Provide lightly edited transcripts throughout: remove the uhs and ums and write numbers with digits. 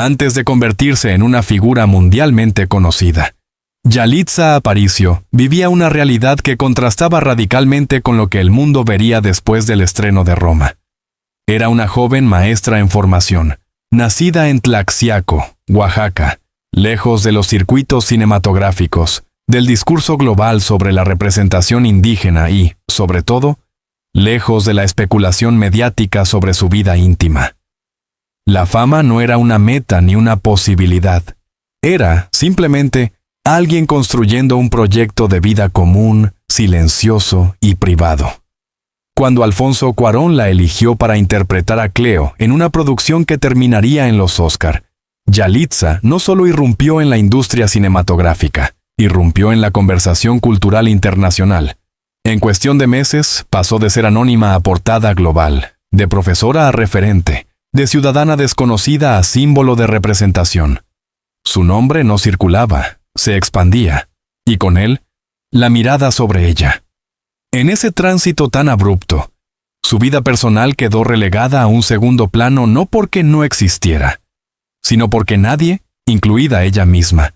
antes de convertirse en una figura mundialmente conocida. Yalitza Aparicio vivía una realidad que contrastaba radicalmente con lo que el mundo vería después del estreno de Roma. Era una joven maestra en formación, nacida en Tlaxiaco, Oaxaca, lejos de los circuitos cinematográficos, del discurso global sobre la representación indígena y, sobre todo, lejos de la especulación mediática sobre su vida íntima. La fama no era una meta ni una posibilidad. Era, simplemente, alguien construyendo un proyecto de vida común, silencioso y privado. Cuando Alfonso Cuarón la eligió para interpretar a Cleo en una producción que terminaría en los Oscar, Yalitza no solo irrumpió en la industria cinematográfica, irrumpió en la conversación cultural internacional. En cuestión de meses, pasó de ser anónima a portada global, de profesora a referente, de ciudadana desconocida a símbolo de representación. Su nombre no circulaba, se expandía, y con él, la mirada sobre ella. En ese tránsito tan abrupto, su vida personal quedó relegada a un segundo plano no porque no existiera, sino porque nadie, incluida ella misma,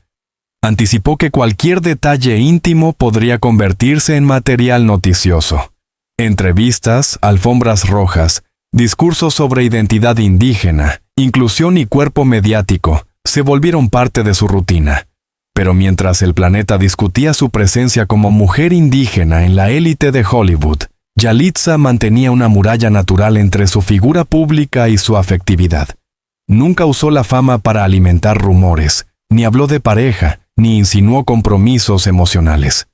anticipó que cualquier detalle íntimo podría convertirse en material noticioso. Entrevistas, alfombras rojas, discursos sobre identidad indígena, inclusión y cuerpo mediático se volvieron parte de su rutina. Pero mientras el planeta discutía su presencia como mujer indígena en la élite de Hollywood, Yalitza mantenía una muralla natural entre su figura pública y su afectividad. Nunca usó la fama para alimentar rumores, ni habló de pareja, ni insinuó compromisos emocionales.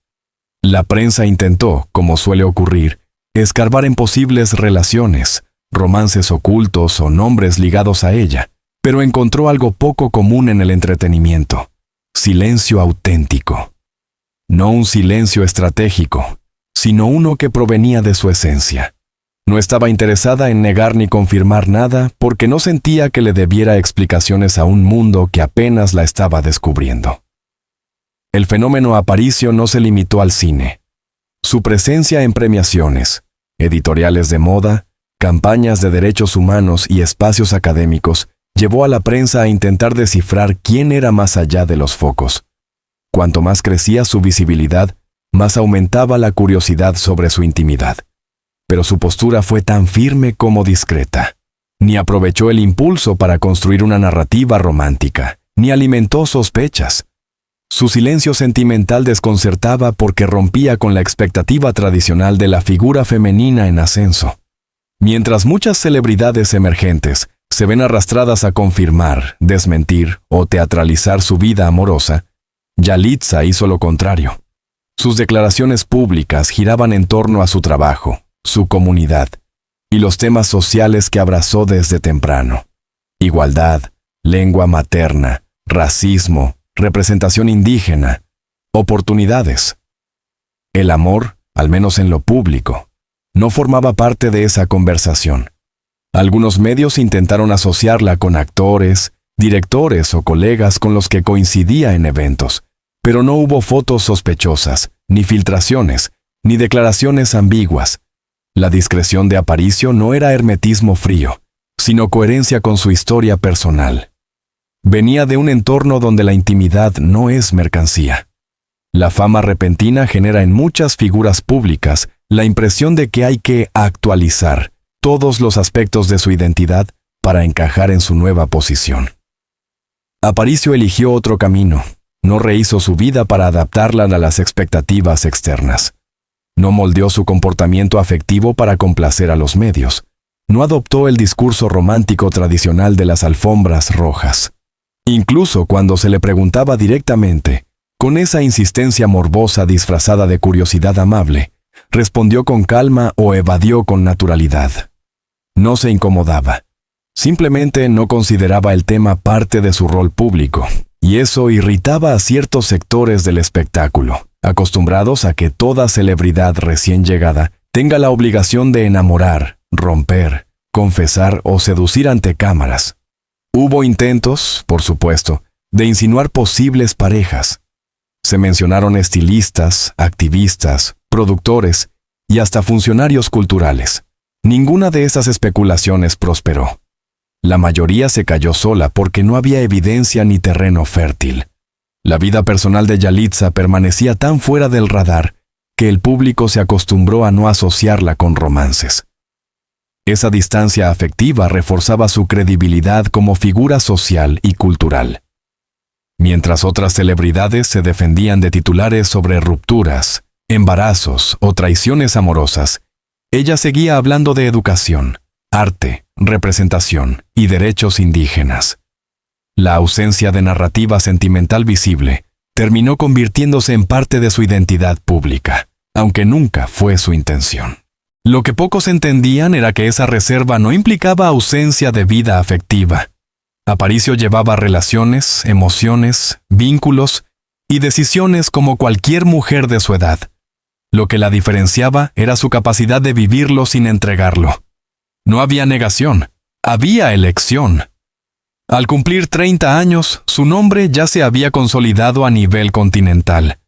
La prensa intentó, como suele ocurrir, escarbar en posibles relaciones, romances ocultos o nombres ligados a ella, pero encontró algo poco común en el entretenimiento: silencio auténtico. No un silencio estratégico, sino uno que provenía de su esencia. No estaba interesada en negar ni confirmar nada porque no sentía que le debiera explicaciones a un mundo que apenas la estaba descubriendo. El fenómeno Aparicio no se limitó al cine. Su presencia en premiaciones, editoriales de moda, campañas de derechos humanos y espacios académicos llevó a la prensa a intentar descifrar quién era más allá de los focos. Cuanto más crecía su visibilidad, más aumentaba la curiosidad sobre su intimidad. Pero su postura fue tan firme como discreta. Ni aprovechó el impulso para construir una narrativa romántica, ni alimentó sospechas. Su silencio sentimental desconcertaba porque rompía con la expectativa tradicional de la figura femenina en ascenso. Mientras muchas celebridades emergentes se ven arrastradas a confirmar, desmentir o teatralizar su vida amorosa, Yalitza hizo lo contrario. Sus declaraciones públicas giraban en torno a su trabajo, su comunidad y los temas sociales que abrazó desde temprano: igualdad, lengua materna, racismo, representación indígena, oportunidades. El amor, al menos en lo público, no formaba parte de esa conversación. Algunos medios intentaron asociarla con actores, directores o colegas con los que coincidía en eventos, pero no hubo fotos sospechosas, ni filtraciones, ni declaraciones ambiguas. La discreción de Aparicio no era hermetismo frío, sino coherencia con su historia personal. Venía de un entorno donde la intimidad no es mercancía. La fama repentina genera en muchas figuras públicas la impresión de que hay que actualizar todos los aspectos de su identidad para encajar en su nueva posición. Aparicio eligió otro camino. No rehizo su vida para adaptarla a las expectativas externas. No moldeó su comportamiento afectivo para complacer a los medios. No adoptó el discurso romántico tradicional de las alfombras rojas. Incluso cuando se le preguntaba directamente, con esa insistencia morbosa disfrazada de curiosidad amable, respondió con calma o evadió con naturalidad. No se incomodaba. Simplemente no consideraba el tema parte de su rol público, y eso irritaba a ciertos sectores del espectáculo, acostumbrados a que toda celebridad recién llegada tenga la obligación de enamorar, romper, confesar o seducir ante cámaras. Hubo intentos, por supuesto, de insinuar posibles parejas. Se mencionaron estilistas, activistas, productores y hasta funcionarios culturales. Ninguna de esas especulaciones prosperó. La mayoría se cayó sola porque no había evidencia ni terreno fértil. La vida personal de Yalitza permanecía tan fuera del radar que el público se acostumbró a no asociarla con romances. Esa distancia afectiva reforzaba su credibilidad como figura social y cultural. Mientras otras celebridades se defendían de titulares sobre rupturas, embarazos o traiciones amorosas, ella seguía hablando de educación, arte, representación y derechos indígenas. La ausencia de narrativa sentimental visible terminó convirtiéndose en parte de su identidad pública, aunque nunca fue su intención. Lo que pocos entendían era que esa reserva no implicaba ausencia de vida afectiva. Aparicio llevaba relaciones, emociones, vínculos y decisiones como cualquier mujer de su edad. Lo que la diferenciaba era su capacidad de vivirlo sin entregarlo. No había negación, había elección. Al cumplir 30 años, su nombre ya se había consolidado a nivel continental.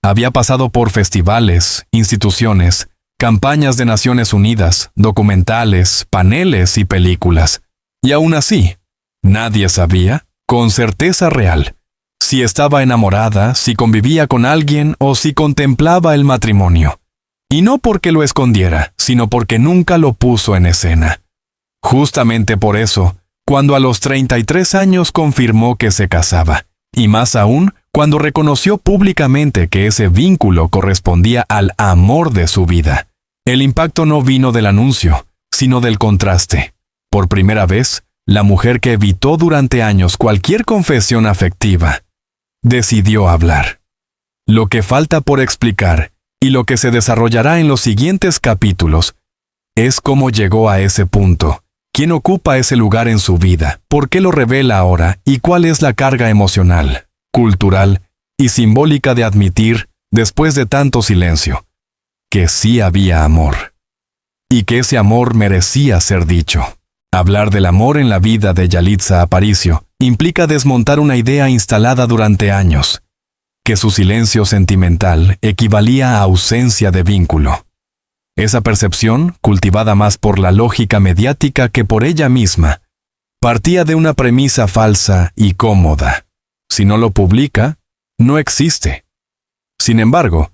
Había pasado por festivales, instituciones, campañas de Naciones Unidas, documentales, paneles y películas. Y aún así, nadie sabía, con certeza real, si estaba enamorada, si convivía con alguien o si contemplaba el matrimonio. Y no porque lo escondiera, sino porque nunca lo puso en escena. Justamente por eso, cuando a los 33 años confirmó que se casaba, y más aún cuando reconoció públicamente que ese vínculo correspondía al amor de su vida. El impacto no vino del anuncio, sino del contraste. Por primera vez, la mujer que evitó durante años cualquier confesión afectiva, decidió hablar. Lo que falta por explicar, y lo que se desarrollará en los siguientes capítulos, es cómo llegó a ese punto. ¿Quién ocupa ese lugar en su vida? ¿Por qué lo revela ahora? ¿Y cuál es la carga emocional, cultural y simbólica de admitir, después de tanto silencio, que sí había amor? Y que ese amor merecía ser dicho. Hablar del amor en la vida de Yalitza Aparicio implica desmontar una idea instalada durante años, que su silencio sentimental equivalía a ausencia de vínculo. Esa percepción, cultivada más por la lógica mediática que por ella misma, partía de una premisa falsa y cómoda. Si no lo publica, no existe. Sin embargo,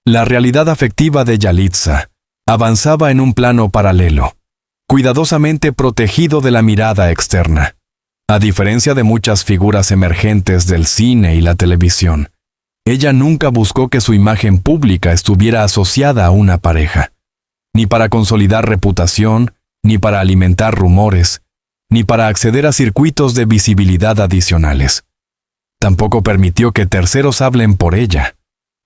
la realidad afectiva de Yalitza avanzaba en un plano paralelo, cuidadosamente protegido de la mirada externa. A diferencia de muchas figuras emergentes del cine y la televisión, ella nunca buscó que su imagen pública estuviera asociada a una pareja. Ni para consolidar reputación, ni para alimentar rumores, ni para acceder a circuitos de visibilidad adicionales. Tampoco permitió que terceros hablen por ella.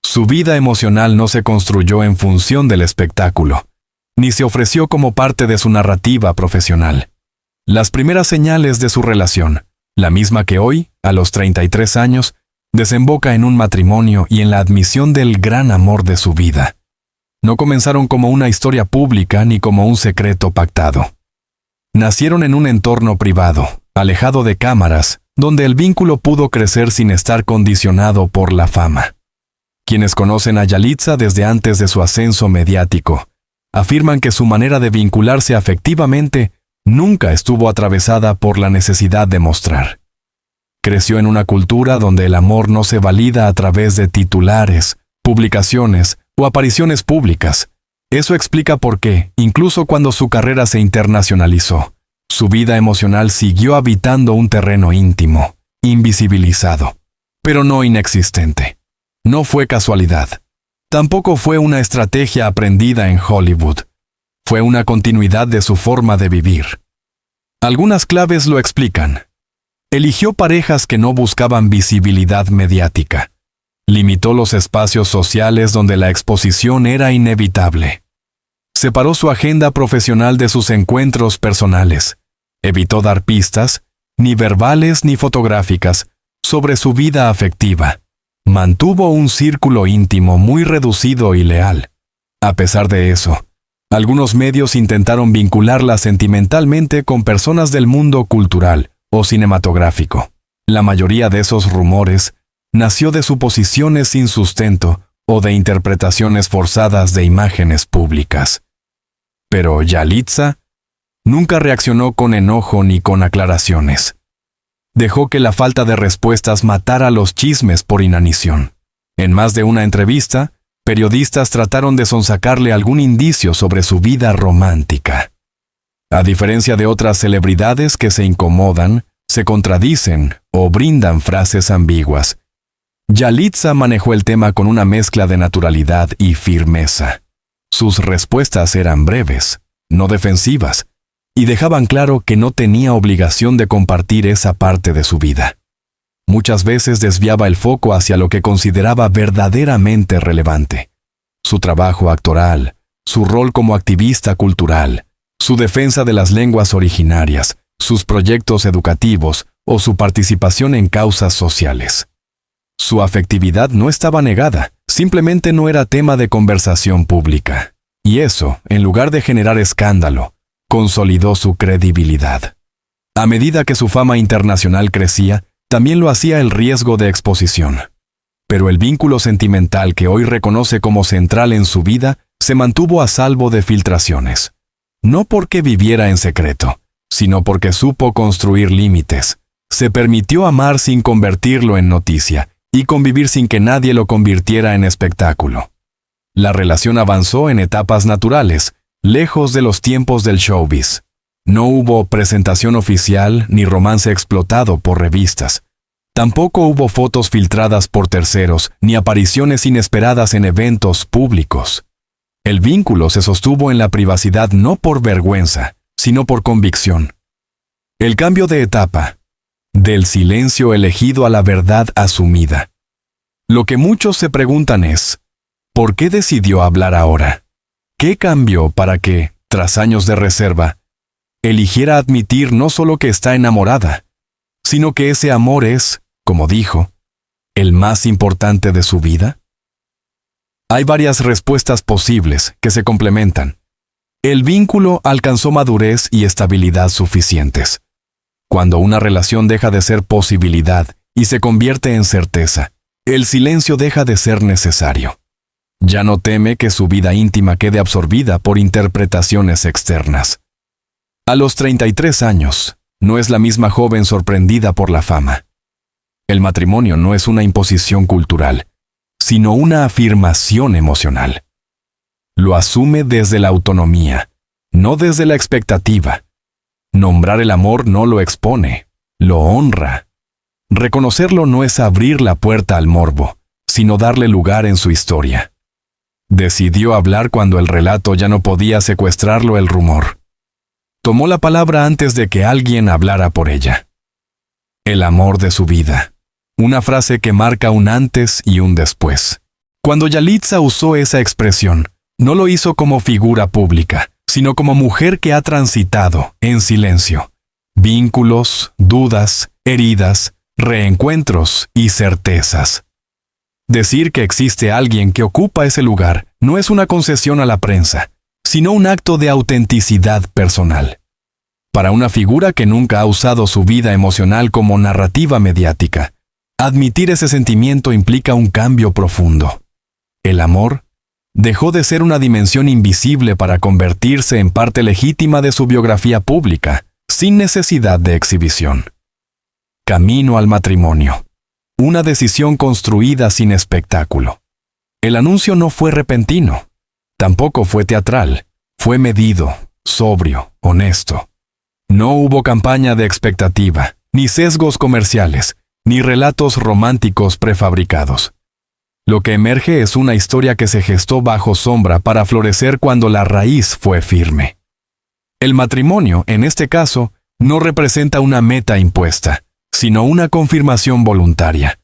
Su vida emocional no se construyó en función del espectáculo, ni se ofreció como parte de su narrativa profesional. Las primeras señales de su relación, la misma que hoy, a los 33 años, desemboca en un matrimonio y en la admisión del gran amor de su vida. No comenzaron como una historia pública ni como un secreto pactado. Nacieron en un entorno privado, alejado de cámaras, donde el vínculo pudo crecer sin estar condicionado por la fama. Quienes conocen a Yalitza desde antes de su ascenso mediático, afirman que su manera de vincularse afectivamente nunca estuvo atravesada por la necesidad de mostrar. Creció en una cultura donde el amor no se valida a través de titulares, publicaciones o apariciones públicas. Eso explica por qué, incluso cuando su carrera se internacionalizó, su vida emocional siguió habitando un terreno íntimo, invisibilizado, pero no inexistente. No fue casualidad. Tampoco fue una estrategia aprendida en Hollywood. Fue una continuidad de su forma de vivir. Algunas claves lo explican. Eligió parejas que no buscaban visibilidad mediática. Limitó los espacios sociales donde la exposición era inevitable. Separó su agenda profesional de sus encuentros personales. Evitó dar pistas, ni verbales ni fotográficas, sobre su vida afectiva. Mantuvo un círculo íntimo muy reducido y leal. A pesar de eso, algunos medios intentaron vincularla sentimentalmente con personas del mundo cultural o cinematográfico. La mayoría de esos rumores nació de suposiciones sin sustento o de interpretaciones forzadas de imágenes públicas. Pero Yalitza Nunca reaccionó con enojo ni con aclaraciones. Dejó que la falta de respuestas matara los chismes por inanición. En más de una entrevista, periodistas trataron de sonsacarle algún indicio sobre su vida romántica. A diferencia de otras celebridades que se incomodan, se contradicen o brindan frases ambiguas, Yalitza manejó el tema con una mezcla de naturalidad y firmeza. Sus respuestas eran breves, no defensivas, y dejaban claro que no tenía obligación de compartir esa parte de su vida. Muchas veces desviaba el foco hacia lo que consideraba verdaderamente relevante: su trabajo actoral, su rol como activista cultural, su defensa de las lenguas originarias, sus proyectos educativos o su participación en causas sociales. Su afectividad no estaba negada, simplemente no era tema de conversación pública. Y eso, en lugar de generar escándalo, consolidó su credibilidad. A medida que su fama internacional crecía, también lo hacía el riesgo de exposición. Pero el vínculo sentimental que hoy reconoce como central en su vida se mantuvo a salvo de filtraciones. No porque viviera en secreto, sino porque supo construir límites. Se permitió amar sin convertirlo en noticia y convivir sin que nadie lo convirtiera en espectáculo. La relación avanzó en etapas naturales, lejos de los tiempos del showbiz. No hubo presentación oficial ni romance explotado por revistas. Tampoco hubo fotos filtradas por terceros ni apariciones inesperadas en eventos públicos. El vínculo se sostuvo en la privacidad no por vergüenza, sino por convicción. El cambio de etapa, del silencio elegido a la verdad asumida. Lo que muchos se preguntan es, ¿por qué decidió hablar ahora? ¿Qué cambió para que, tras años de reserva, eligiera admitir no solo que está enamorada, sino que ese amor es, como dijo, el más importante de su vida? Hay varias respuestas posibles que se complementan. El vínculo alcanzó madurez y estabilidad suficientes. Cuando una relación deja de ser posibilidad y se convierte en certeza, el silencio deja de ser necesario. Ya no teme que su vida íntima quede absorbida por interpretaciones externas. A los 33 años, no es la misma joven sorprendida por la fama. El matrimonio no es una imposición cultural, sino una afirmación emocional. Lo asume desde la autonomía, no desde la expectativa. Nombrar el amor no lo expone, lo honra. Reconocerlo no es abrir la puerta al morbo, sino darle lugar en su historia. Decidió hablar cuando el relato ya no podía secuestrarlo el rumor. Tomó la palabra antes de que alguien hablara por ella. El amor de su vida. Una frase que marca un antes y un después. Cuando Yalitza usó esa expresión, no lo hizo como figura pública, sino como mujer que ha transitado, en silencio, vínculos, dudas, heridas, reencuentros y certezas. Decir que existe alguien que ocupa ese lugar no es una concesión a la prensa, sino un acto de autenticidad personal. Para una figura que nunca ha usado su vida emocional como narrativa mediática, admitir ese sentimiento implica un cambio profundo. El amor dejó de ser una dimensión invisible para convertirse en parte legítima de su biografía pública, sin necesidad de exhibición. Camino al matrimonio. Una decisión construida sin espectáculo. El anuncio no fue repentino, tampoco fue teatral, fue medido, sobrio, honesto. No hubo campaña de expectativa, ni sesgos comerciales, ni relatos románticos prefabricados. Lo que emerge es una historia que se gestó bajo sombra para florecer cuando la raíz fue firme. El matrimonio, en este caso, no representa una meta impuesta, sino una confirmación voluntaria.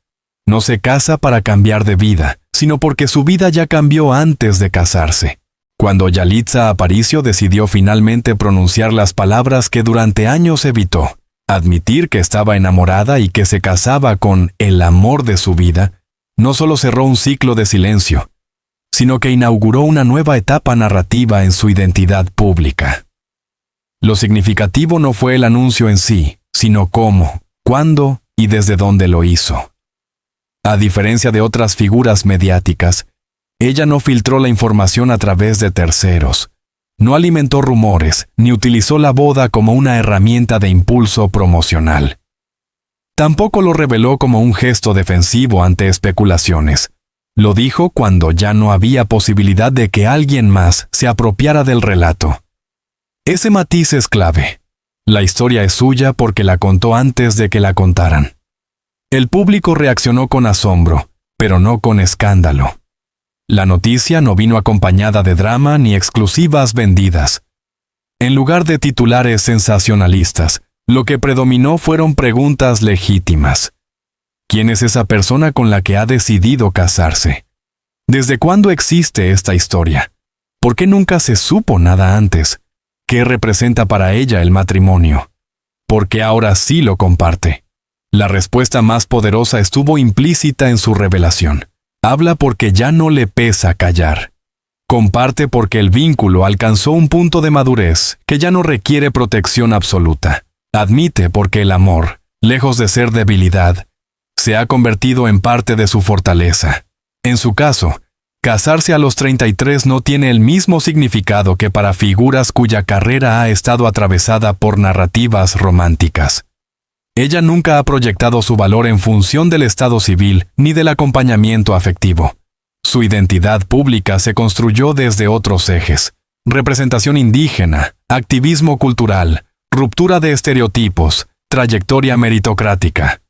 No se casa para cambiar de vida, sino porque su vida ya cambió antes de casarse. Cuando Yalitza Aparicio decidió finalmente pronunciar las palabras que durante años evitó, admitir que estaba enamorada y que se casaba con el amor de su vida, no solo cerró un ciclo de silencio, sino que inauguró una nueva etapa narrativa en su identidad pública. Lo significativo no fue el anuncio en sí, sino cómo, cuándo y desde dónde lo hizo. A diferencia de otras figuras mediáticas, ella no filtró la información a través de terceros, No alimentó rumores, ni utilizó la boda como una herramienta de impulso promocional. Tampoco lo reveló como un gesto defensivo ante especulaciones. Lo dijo cuando ya no había posibilidad de que alguien más se apropiara del relato. Ese matiz es clave. La historia es suya porque la contó antes de que la contaran. El público reaccionó con asombro, pero no con escándalo. La noticia no vino acompañada de drama ni exclusivas vendidas. En lugar de titulares sensacionalistas, lo que predominó fueron preguntas legítimas. ¿Quién es esa persona con la que ha decidido casarse? ¿Desde cuándo existe esta historia? ¿Por qué nunca se supo nada antes? ¿Qué representa para ella el matrimonio? ¿Por qué ahora sí lo comparte? La respuesta más poderosa estuvo implícita en su revelación. Habla porque ya no le pesa callar. Comparte porque el vínculo alcanzó un punto de madurez que ya no requiere protección absoluta. Admite porque el amor, lejos de ser debilidad, se ha convertido en parte de su fortaleza. En su caso, casarse a los 33 no tiene el mismo significado que para figuras cuya carrera ha estado atravesada por narrativas románticas. Ella nunca ha proyectado su valor en función del estado civil ni del acompañamiento afectivo. Su identidad pública se construyó desde otros ejes: representación indígena, activismo cultural, ruptura de estereotipos, trayectoria meritocrática.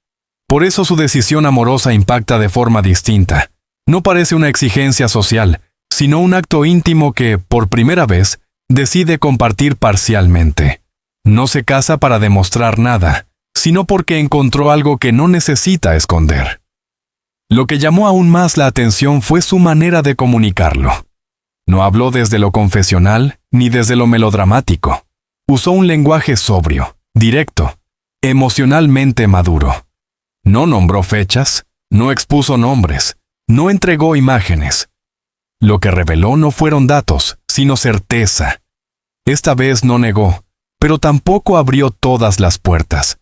Por eso su decisión amorosa impacta de forma distinta. No parece una exigencia social, sino un acto íntimo que, por primera vez, decide compartir parcialmente. No se casa para demostrar nada, sino porque encontró algo que no necesita esconder. Lo que llamó aún más la atención fue su manera de comunicarlo. No habló desde lo confesional ni desde lo melodramático. Usó un lenguaje sobrio, directo, emocionalmente maduro. No nombró fechas, no expuso nombres, no entregó imágenes. Lo que reveló no fueron datos, sino certeza. Esta vez no negó, pero tampoco abrió todas las puertas.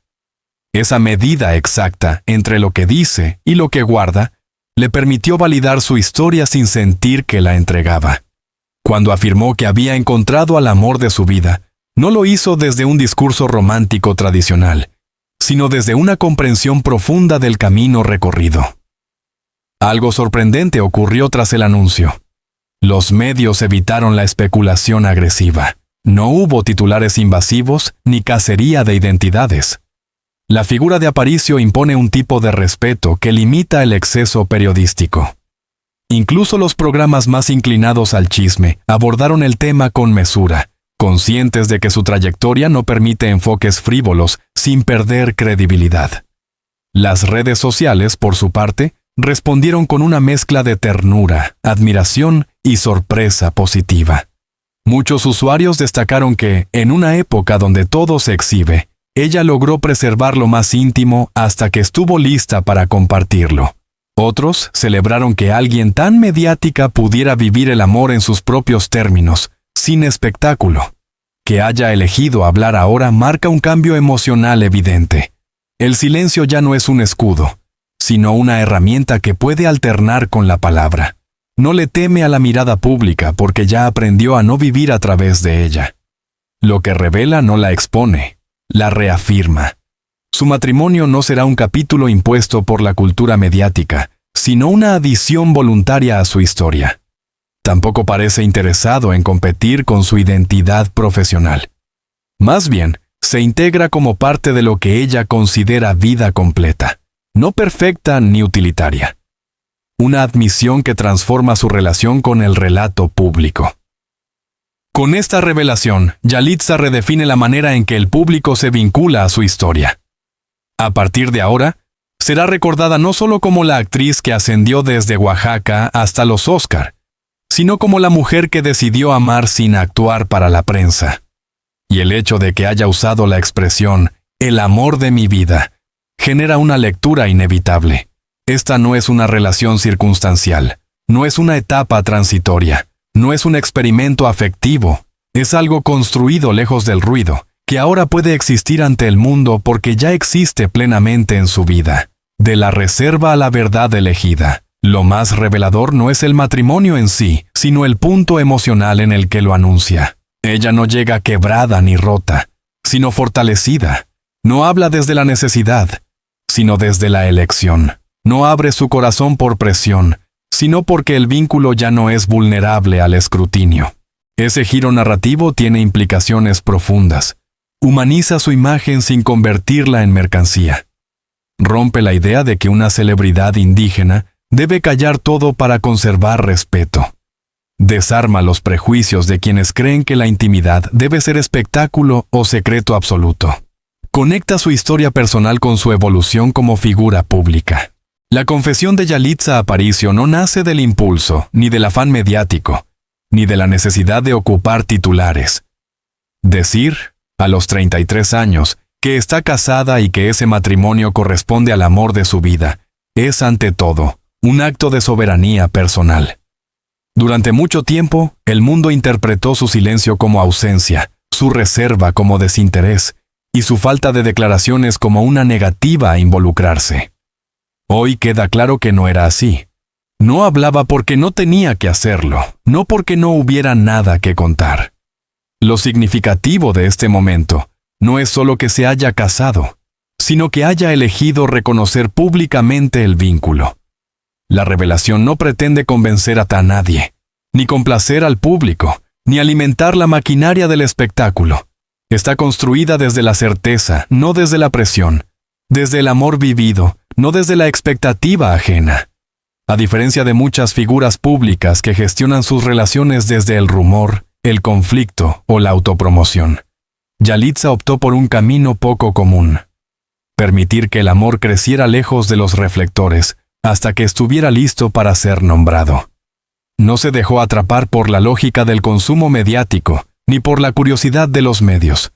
Esa medida exacta entre lo que dice y lo que guarda le permitió validar su historia sin sentir que la entregaba. Cuando afirmó que había encontrado al amor de su vida, no lo hizo desde un discurso romántico tradicional, sino desde una comprensión profunda del camino recorrido. Algo sorprendente ocurrió tras el anuncio. Los medios evitaron la especulación agresiva. No hubo titulares invasivos ni cacería de identidades. La figura de Aparicio impone un tipo de respeto que limita el exceso periodístico. Incluso los programas más inclinados al chisme abordaron el tema con mesura, conscientes de que su trayectoria no permite enfoques frívolos sin perder credibilidad. Las redes sociales, por su parte, respondieron con una mezcla de ternura, admiración y sorpresa positiva. Muchos usuarios destacaron que, en una época donde todo se exhibe, ella logró preservar lo más íntimo hasta que estuvo lista para compartirlo. Otros celebraron que alguien tan mediática pudiera vivir el amor en sus propios términos, sin espectáculo. Que haya elegido hablar ahora marca un cambio emocional evidente. El silencio ya no es un escudo, sino una herramienta que puede alternar con la palabra. No le teme a la mirada pública porque ya aprendió a no vivir a través de ella. Lo que revela no la expone, la reafirma. Su matrimonio no será un capítulo impuesto por la cultura mediática, sino una adición voluntaria a su historia. Tampoco parece interesado en competir con su identidad profesional. Más bien, se integra como parte de lo que ella considera vida completa, no perfecta ni utilitaria. Una admisión que transforma su relación con el relato público. Con esta revelación, Yalitza redefine la manera en que el público se vincula a su historia. A partir de ahora, será recordada no solo como la actriz que ascendió desde Oaxaca hasta los Oscar, sino como la mujer que decidió amar sin actuar para la prensa. Y el hecho de que haya usado la expresión «el amor de mi vida» genera una lectura inevitable. Esta no es una relación circunstancial, no es una etapa transitoria, no es un experimento afectivo, es algo construido lejos del ruido, que ahora puede existir ante el mundo porque ya existe plenamente en su vida. De la reserva a la verdad elegida. Lo más revelador no es el matrimonio en sí, sino el punto emocional en el que lo anuncia. Ella no llega quebrada ni rota, sino fortalecida. No habla desde la necesidad, sino desde la elección. No abre su corazón por presión, sino porque el vínculo ya no es vulnerable al escrutinio. Ese giro narrativo tiene implicaciones profundas. Humaniza su imagen sin convertirla en mercancía. Rompe la idea de que una celebridad indígena debe callar todo para conservar respeto. Desarma los prejuicios de quienes creen que la intimidad debe ser espectáculo o secreto absoluto. Conecta su historia personal con su evolución como figura pública. La confesión de Yalitza Aparicio no nace del impulso, ni del afán mediático, ni de la necesidad de ocupar titulares. Decir, a los 33 años, que está casada y que ese matrimonio corresponde al amor de su vida, es ante todo un acto de soberanía personal. Durante mucho tiempo, el mundo interpretó su silencio como ausencia, su reserva como desinterés, y su falta de declaraciones como una negativa a involucrarse. Hoy queda claro que no era así. No hablaba porque no tenía que hacerlo, no porque no hubiera nada que contar. Lo significativo de este momento no es solo que se haya casado, sino que haya elegido reconocer públicamente el vínculo. La revelación no pretende convencer a nadie, ni complacer al público, ni alimentar la maquinaria del espectáculo. Está construida desde la certeza, no desde la presión, desde el amor vivido, no desde la expectativa ajena. A diferencia de muchas figuras públicas que gestionan sus relaciones desde el rumor, el conflicto o la autopromoción, Yalitza optó por un camino poco común. Permitir que el amor creciera lejos de los reflectores hasta que estuviera listo para ser nombrado. No se dejó atrapar por la lógica del consumo mediático ni por la curiosidad de los medios.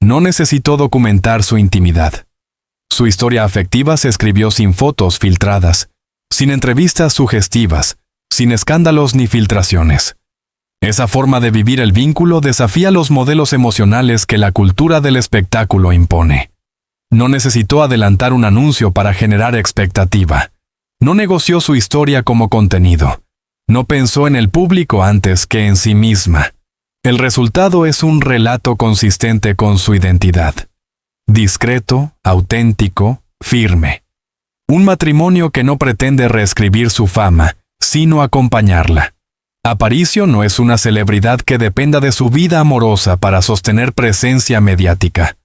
No necesitó documentar su intimidad. Su historia afectiva se escribió sin fotos filtradas, sin entrevistas sugestivas, sin escándalos ni filtraciones. Esa forma de vivir el vínculo desafía los modelos emocionales que la cultura del espectáculo impone. No necesitó adelantar un anuncio para generar expectativa. No negoció su historia como contenido. No pensó en el público antes que en sí misma. El resultado es un relato consistente con su identidad. Discreto, auténtico, firme. Un matrimonio que no pretende reescribir su fama, sino acompañarla. Aparicio no es una celebridad que dependa de su vida amorosa para sostener presencia mediática.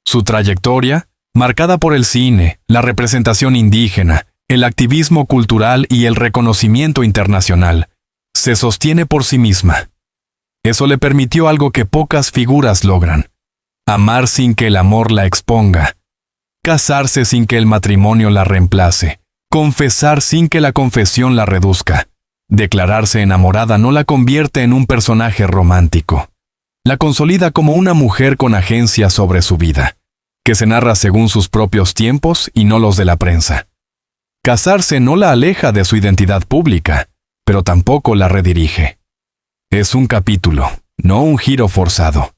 Su trayectoria, marcada por el cine, la representación indígena, el activismo cultural y el reconocimiento internacional, se sostiene por sí misma. Eso le permitió algo que pocas figuras logran: amar sin que el amor la exponga, casarse sin que el matrimonio la reemplace, confesar sin que la confesión la reduzca. Declararse enamorada no la convierte en un personaje romántico. La consolida como una mujer con agencia sobre su vida, que se narra según sus propios tiempos y no los de la prensa. Casarse no la aleja de su identidad pública, pero tampoco la redirige. Es un capítulo, no un giro forzado.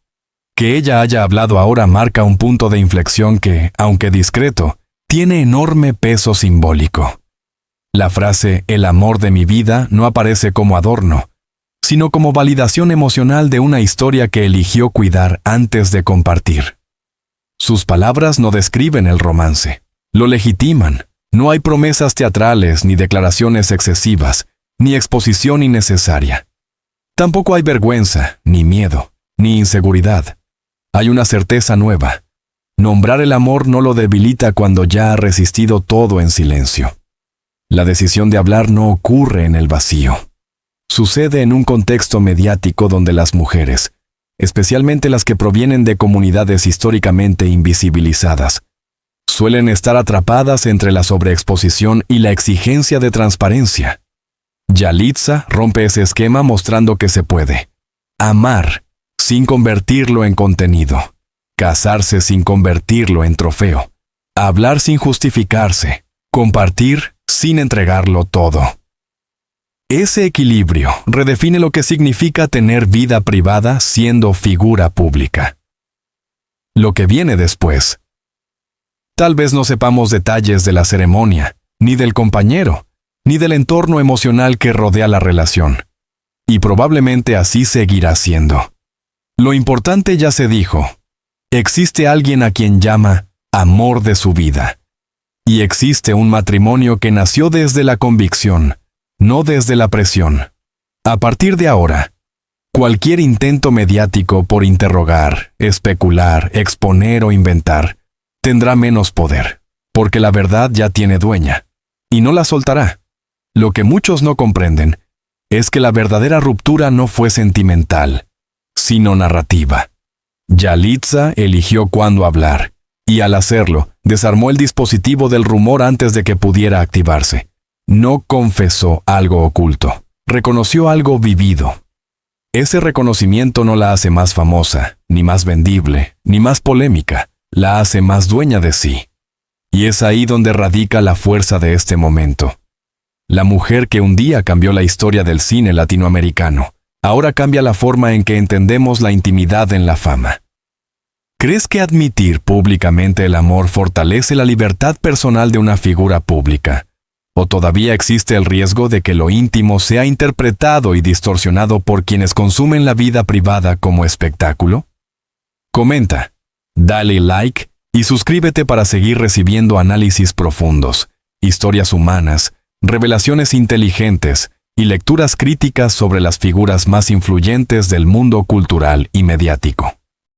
Que ella haya hablado ahora marca un punto de inflexión que, aunque discreto, tiene enorme peso simbólico. La frase «el amor de mi vida» no aparece como adorno, sino como validación emocional de una historia que eligió cuidar antes de compartir. Sus palabras no describen el romance, lo legitiman. No hay promesas teatrales, ni declaraciones excesivas, ni exposición innecesaria. Tampoco hay vergüenza, ni miedo, ni inseguridad. Hay una certeza nueva. Nombrar el amor no lo debilita cuando ya ha resistido todo en silencio. La decisión de hablar no ocurre en el vacío. Sucede en un contexto mediático donde las mujeres, especialmente las que provienen de comunidades históricamente invisibilizadas, suelen estar atrapadas entre la sobreexposición y la exigencia de transparencia. Yalitza rompe ese esquema mostrando que se puede amar sin convertirlo en contenido, casarse sin convertirlo en trofeo, hablar sin justificarse, compartir sin entregarlo todo. Ese equilibrio redefine lo que significa tener vida privada siendo figura pública. Lo que viene después. Tal vez no sepamos detalles de la ceremonia, ni del compañero, ni del entorno emocional que rodea la relación. Y probablemente así seguirá siendo. Lo importante ya se dijo. Existe alguien a quien llama amor de su vida. Y existe un matrimonio que nació desde la convicción, no desde la presión. A partir de ahora, cualquier intento mediático por interrogar, especular, exponer o inventar, tendrá menos poder, porque la verdad ya tiene dueña, y no la soltará. Lo que muchos no comprenden es que la verdadera ruptura no fue sentimental, sino narrativa. Yalitza eligió cuándo hablar, y al hacerlo, desarmó el dispositivo del rumor antes de que pudiera activarse. No confesó algo oculto, reconoció algo vivido. Ese reconocimiento no la hace más famosa, ni más vendible, ni más polémica, la hace más dueña de sí. Y es ahí donde radica la fuerza de este momento. La mujer que un día cambió la historia del cine latinoamericano, ahora cambia la forma en que entendemos la intimidad en la fama. ¿Crees que admitir públicamente el amor fortalece la libertad personal de una figura pública? ¿O todavía existe el riesgo de que lo íntimo sea interpretado y distorsionado por quienes consumen la vida privada como espectáculo? Comenta, dale like y suscríbete para seguir recibiendo análisis profundos, historias humanas, revelaciones inteligentes y lecturas críticas sobre las figuras más influyentes del mundo cultural y mediático.